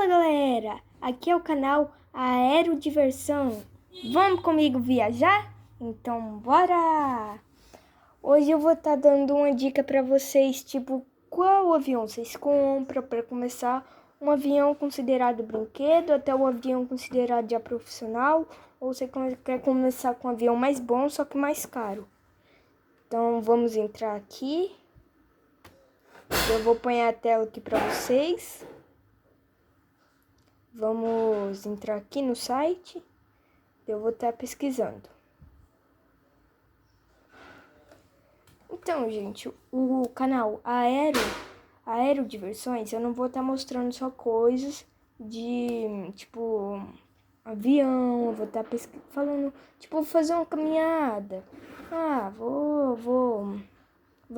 Fala galera, aqui é o canal Aerodiversão. Vamos comigo viajar? Então bora! Hoje eu vou estar dando uma dica para vocês, tipo, qual avião vocês compram para começar. Um avião considerado brinquedo até o avião considerado já profissional, ou você quer começar com um avião mais bom, só que mais caro. Então vamos entrar aqui. Eu vou pôr a tela aqui para vocês. Vamos entrar aqui no site. Eu vou estar pesquisando. Então, gente, o canal Aerodiversões, eu não vou estar mostrando só coisas de, tipo, avião. Eu vou estar falando, tipo, fazer uma caminhada. Vou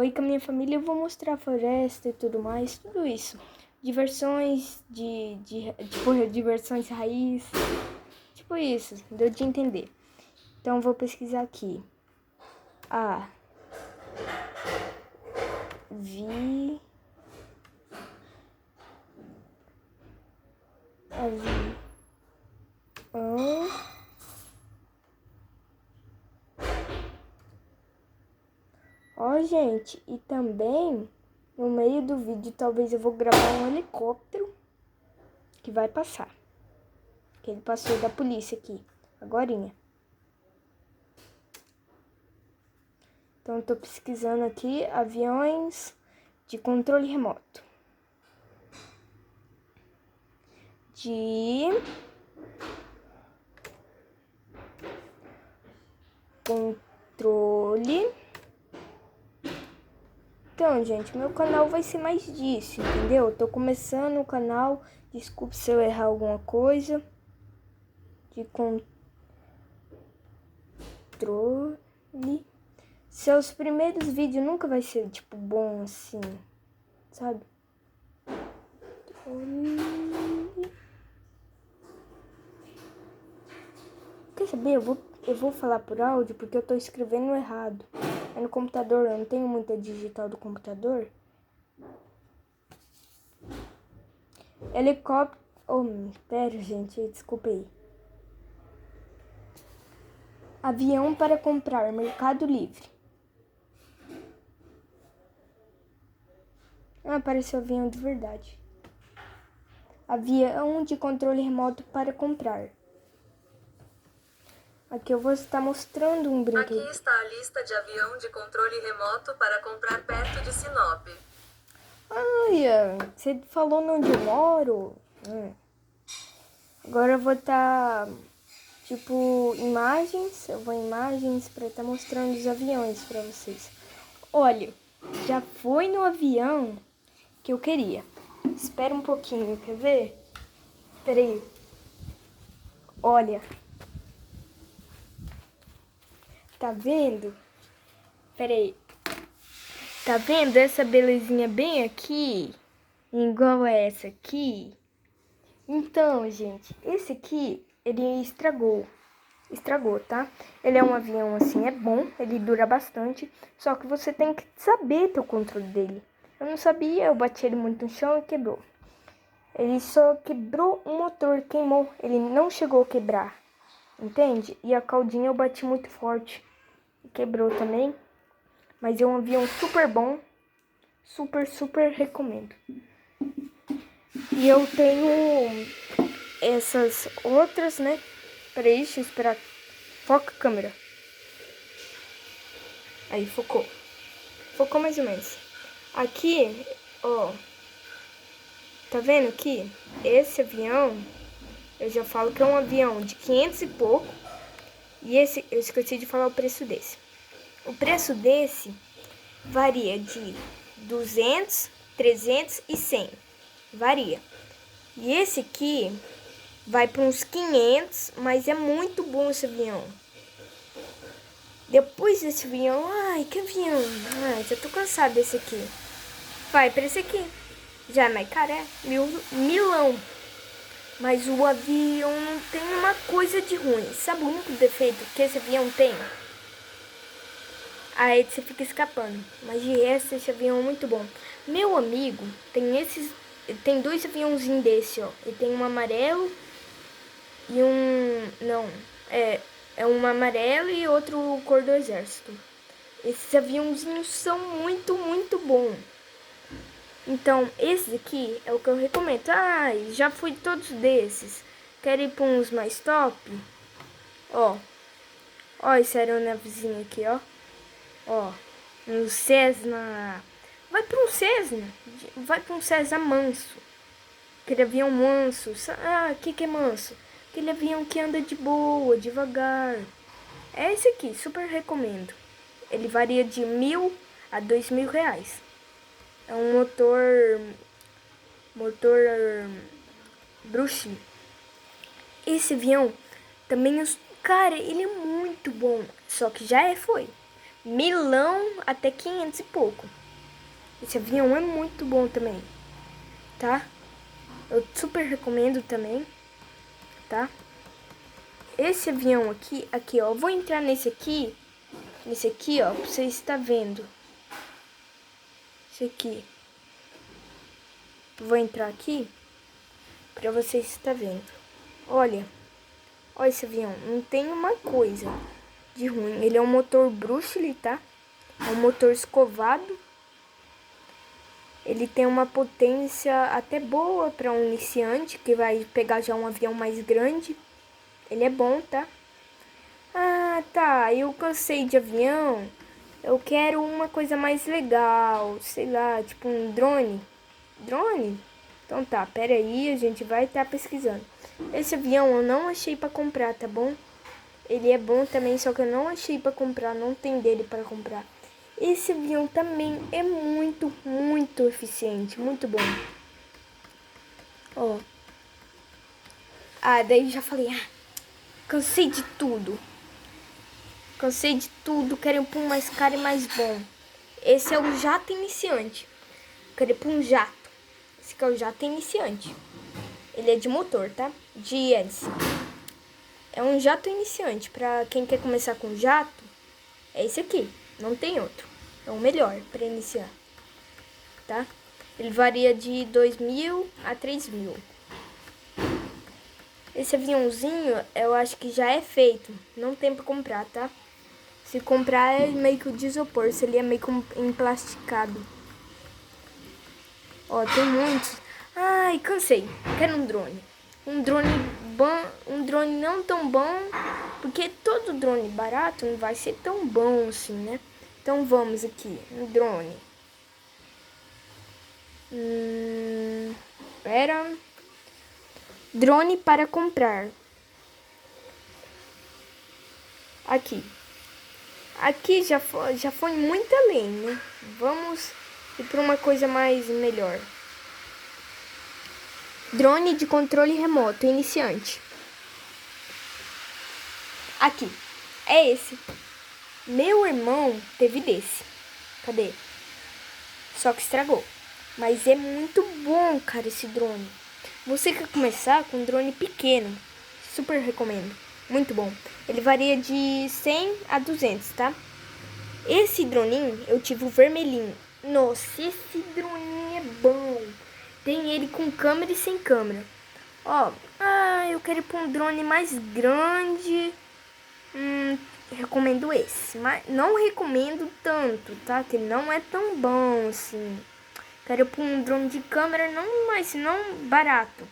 ir com a minha família, eu vou mostrar a floresta e tudo mais, tudo isso. Diversões tipo, diversões raiz, tipo isso, deu de entender. Então eu vou pesquisar aqui. Avião. Ó, gente, e também no meio do vídeo talvez eu vou gravar um helicóptero que vai passar. Que ele passou da polícia aqui, agorinha. Então eu tô pesquisando aqui aviões de controle remoto. De controle. Então, gente, meu canal vai ser mais disso, entendeu? Eu tô começando o canal, desculpe se eu errar alguma coisa. De controle. Seus primeiros vídeos nunca vai ser, tipo, bom assim, sabe? Quer saber? Eu vou falar por áudio porque eu tô escrevendo errado. É no computador, eu não tenho muita digital do computador. Helicóptero. Oh, pera, gente, desculpa aí. Avião para comprar, Mercado Livre. Apareceu avião de verdade. Avião de controle remoto para comprar. Aqui eu vou estar mostrando um brinquedo. Aqui está a lista de avião de controle remoto para comprar perto de Sinop. Ai, você falou onde eu moro? Agora eu vou estar, tipo, imagens. Eu vou em imagens para estar mostrando os aviões para vocês. Olha, já foi no avião que eu queria. Espera um pouquinho, quer ver? Espera aí. Olha. Tá vendo? Pera aí. Tá vendo essa belezinha bem aqui? Igual essa aqui? Então, gente, esse aqui, ele estragou. Estragou, tá? Ele é um avião assim, é bom, ele dura bastante. Só que você tem que saber ter o controle dele. Eu não sabia, eu bati ele muito no chão e quebrou. Ele só quebrou o motor, queimou. Ele não chegou a quebrar, entende? E a caldinha eu bati muito forte. Quebrou também. Mas é um avião super bom. Super recomendo. E eu tenho essas outras, né? Peraí, deixa eu esperar. Foca a câmera. Aí, focou. Focou mais ou menos. Aqui, ó. Tá vendo aqui? Esse avião, eu já falo que é um avião de 500 e pouco. E esse, eu esqueci de falar o preço desse. O preço desse varia de 200, 300 e 100. Varia. E esse aqui vai para uns 500, mas é muito bom esse avião. Depois desse avião, que avião? Já tô cansado desse aqui. Vai para esse aqui. Já é mais caro, milão. Mas o avião tem uma coisa de ruim. Sabe o único defeito que esse avião tem? Aí você fica escapando. Mas de resto, esse avião é muito bom. Meu amigo tem esses tem dois aviãozinhos desse, ó. Ele tem um amarelo e um... Não, é um amarelo e outro cor do exército. Esses aviãozinhos são muito, muito bons. Então, esse aqui é o que eu recomendo. Ah, já fui todos desses. Quer ir pra uns mais top? Ó. Ó esse aeronavezinho aqui, ó. Ó. Um Cessna. Vai pra um Cessna. Vai pra um Cessna manso. Aquele avião manso. Ah, o que é manso? Aquele avião que anda de boa, devagar. É esse aqui, super recomendo. Ele varia de 1.000 a 2.000 reais. É um motor Bruce. Esse avião também, cara, ele é muito bom. Só que já foi. 1.000 até 500 e pouco. Esse avião é muito bom também, tá? Eu super recomendo também, tá? Esse avião aqui, ó. Vou entrar nesse aqui, ó, pra vocês estar vendo. Esse aqui. Vou entrar aqui pra vocês estar vendo. Olha esse avião. Não tem uma coisa de ruim. Ele é um motor Bruce, tá? É um motor escovado. Ele tem uma potência até boa para um iniciante que vai pegar já um avião mais grande. Ele é bom, tá? Ah, tá. Eu cansei de avião. Eu quero uma coisa mais legal. Sei lá, tipo um drone. Drone? Então tá, pera aí, a gente vai estar pesquisando. Esse avião eu não achei para comprar, tá bom? Ele é bom também, só que eu não achei para comprar, não tem dele para comprar. Esse avião também é muito, muito eficiente, muito bom. Ó. Ah, daí já falei, cansei de tudo. Cansei de tudo, quero ir pra um mais caro e mais bom. Esse é o jato iniciante. Quero ir pra um jato. Esse aqui é o jato iniciante. Ele é de motor, tá? De hélice. É um jato iniciante. Pra quem quer começar com jato, é esse aqui. Não tem outro. É o melhor pra iniciar. Tá? Ele varia de 2.000 a 3.000. Esse aviãozinho, eu acho que já é feito. Não tem pra comprar, tá? Se comprar é meio que o de isopor. Se ele é meio que emplasticado. Ó, tem muitos. Ai, cansei. Quero um drone. Um drone bom, um drone não tão bom, porque todo drone barato não vai ser tão bom assim, né? Então vamos aqui, um drone. Pera. Drone para comprar. Aqui. Aqui já foi muito além, né? Vamos ir para uma coisa mais melhor. Drone de controle remoto, iniciante. Aqui. É esse. Meu irmão teve desse. Cadê? Só que estragou. Mas é muito bom, cara, esse drone. Você quer começar com um drone pequeno. Super recomendo. Muito bom. Ele varia de 100 a 200, tá? Esse droninho, eu tive o vermelhinho. Nossa, esse droninho é bom. Tem ele com câmera e sem câmera. Ó, eu quero ir pra um drone mais grande. Recomendo esse. Mas não recomendo tanto, tá? Que não é tão bom assim. Quero ir pra um drone de câmera, não barato.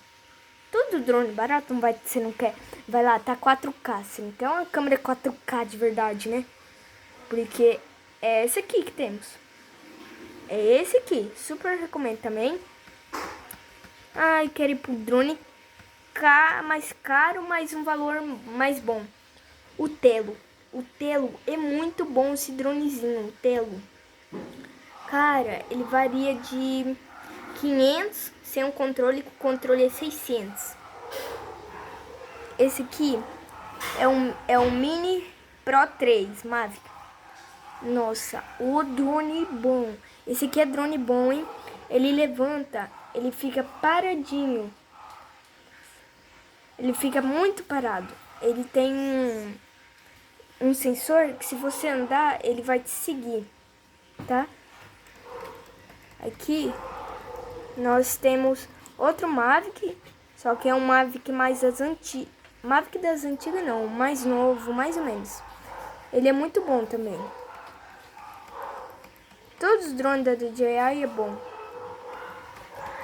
Todo drone barato não vai, você não quer. Vai lá, tá 4K. Você não quer uma câmera 4K de verdade, né? Porque é esse aqui que temos. É esse aqui. Super recomendo também. Ai, quero ir pro drone mais caro, mas um valor mais bom. O Tello. O Tello é muito bom esse dronezinho. O Tello. Cara, ele varia de 500 sem um controle, com o controle é 600. Esse aqui é um Mini Pro 3 Mavic. Nossa, o drone bom. Esse aqui é drone bom, hein? Ele levanta, ele fica paradinho. Ele fica muito parado. Ele tem um sensor que se você andar, ele vai te seguir, tá? Aqui nós temos outro Mavic, só que é um Mavic mais das antigas. Mavic das antigas não, mais novo, mais ou menos. Ele é muito bom também. Todos os drones da DJI é bom.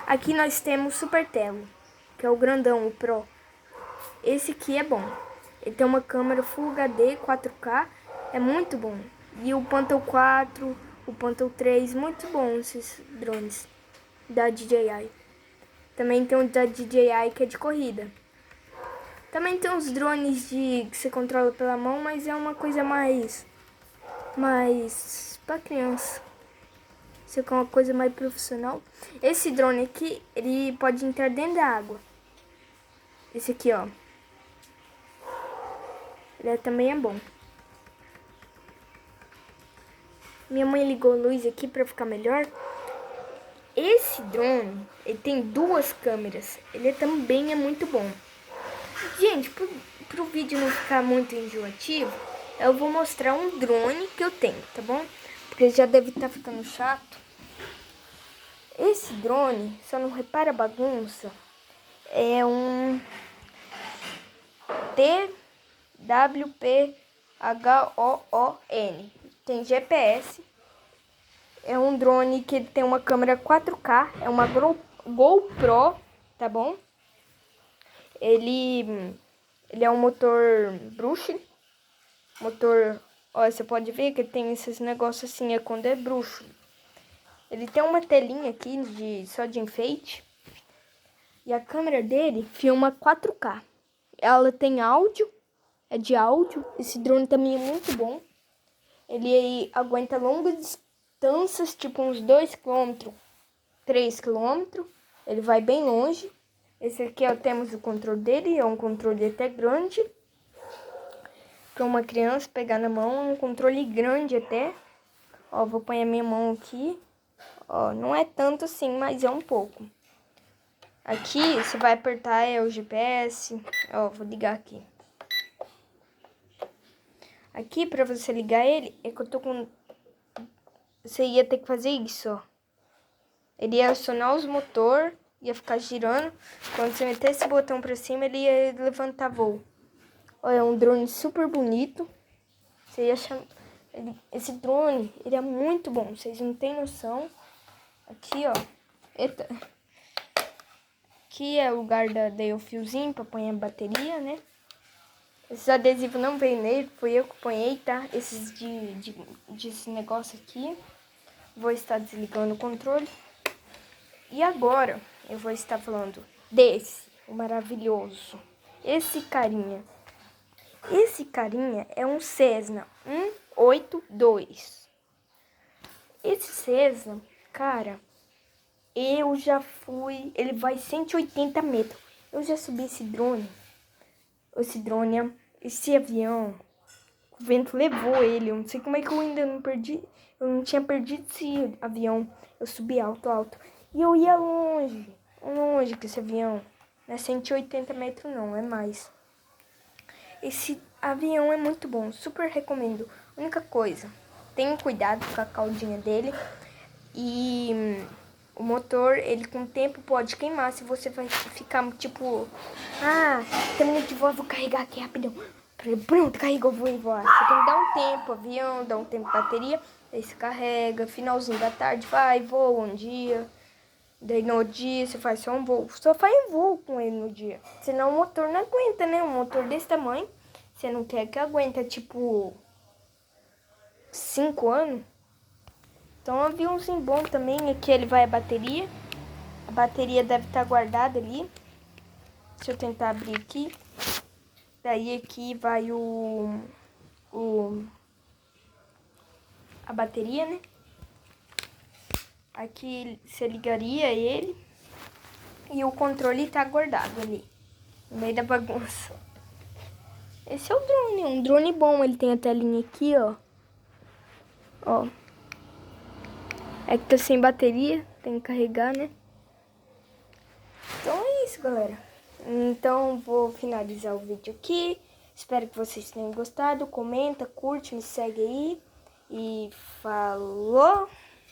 Aqui nós temos o Super Telo, que é o grandão, o Pro. Esse aqui é bom. Ele tem uma câmera Full HD 4K, é muito bom. E o Pantel 4, o Pantel 3, muito bom esses drones da DJI. Também tem o da DJI que é de corrida. Também tem os drones que você controla pela mão, mas é uma coisa mais para criança. Isso é uma coisa mais profissional. Esse drone aqui, ele pode entrar dentro da água. Esse aqui, ó. Ele também é bom. Minha mãe ligou a luz aqui para ficar melhor. Esse drone, ele tem 2 câmeras. Ele também é muito bom. Gente, pro vídeo não ficar muito enjoativo, eu vou mostrar um drone que eu tenho, tá bom? Porque já deve estar ficando chato. Esse drone, só não repara a bagunça, é um TWP-HOON. Tem GPS. É um drone que tem uma câmera 4K, é uma GoPro, tá bom? Ele é um motor bruxo. Motor, ó, você pode ver que tem esses negócios assim, é quando é bruxo. Ele tem uma telinha aqui só de enfeite. E a câmera dele filma 4K. Ela tem áudio, é de áudio. Esse drone também é muito bom. Ele aguenta longas distâncias, tipo uns 2 km, 3 km. Ele vai bem longe. Esse aqui, ó, temos o controle dele, é um controle até grande. Para uma criança pegar na mão, é um controle grande até. Ó, vou pôr a minha mão aqui. Ó, não é tanto assim, mas é um pouco. Aqui, você vai apertar o GPS. Ó, vou ligar aqui. Aqui, para você ligar ele, é que eu tô com... Você ia ter que fazer isso, ó. Ele ia acionar os motor, ia ficar girando. Quando você meter esse botão pra cima, ele ia levantar voo. Olha, é um drone super bonito. Você ia achar... Esse drone, ele é muito bom. Vocês não têm noção. Aqui, ó. Eita. Aqui é o lugar o fiozinho pra pôr a bateria, né? Esses adesivos não veio nele, fui eu que ponhei, tá? Esses desse negócio aqui. Vou estar desligando o controle. E agora, eu vou estar falando desse, o maravilhoso. Esse carinha. Esse carinha é um Cessna 182. Esse Cessna, cara, eu já fui... Ele vai 180 metros. Eu já subi esse drone. Esse avião, o vento levou ele. Eu não sei como é que eu ainda não perdi. Eu não tinha perdido esse avião. Eu subi alto, alto. E eu ia longe com esse avião. Não é 180 metros não, é mais. Esse avião é muito bom, super recomendo. Única coisa, tenha cuidado com a caldinha dele. E o motor, ele com o tempo pode queimar. Se você vai ficar tipo... terminei de voar, vou carregar aqui rapidão. Pronto, carregou, vou voar. Você tem que dar um tempo, avião, dá um tempo de bateria. Aí você carrega, finalzinho da tarde, vai, voa um dia. Daí no dia você faz só um voo. Só faz um voo com ele no dia. Senão o motor não aguenta, né? Um motor desse tamanho. Você não quer que aguenta, tipo... 5 anos. Então um aviãozinho bom também. Aqui ele vai a bateria. A bateria deve estar guardada ali. Deixa eu tentar abrir aqui. Daí aqui vai a bateria, né? Aqui você ligaria ele. E o controle tá guardado ali, no meio da bagunça. Esse é o drone, um drone bom. Ele tem a telinha aqui, ó. Ó. É que tá sem bateria, tem que carregar, né? Então é isso, galera. Então vou finalizar o vídeo aqui. Espero que vocês tenham gostado. Comenta, curte, me segue aí. E falou!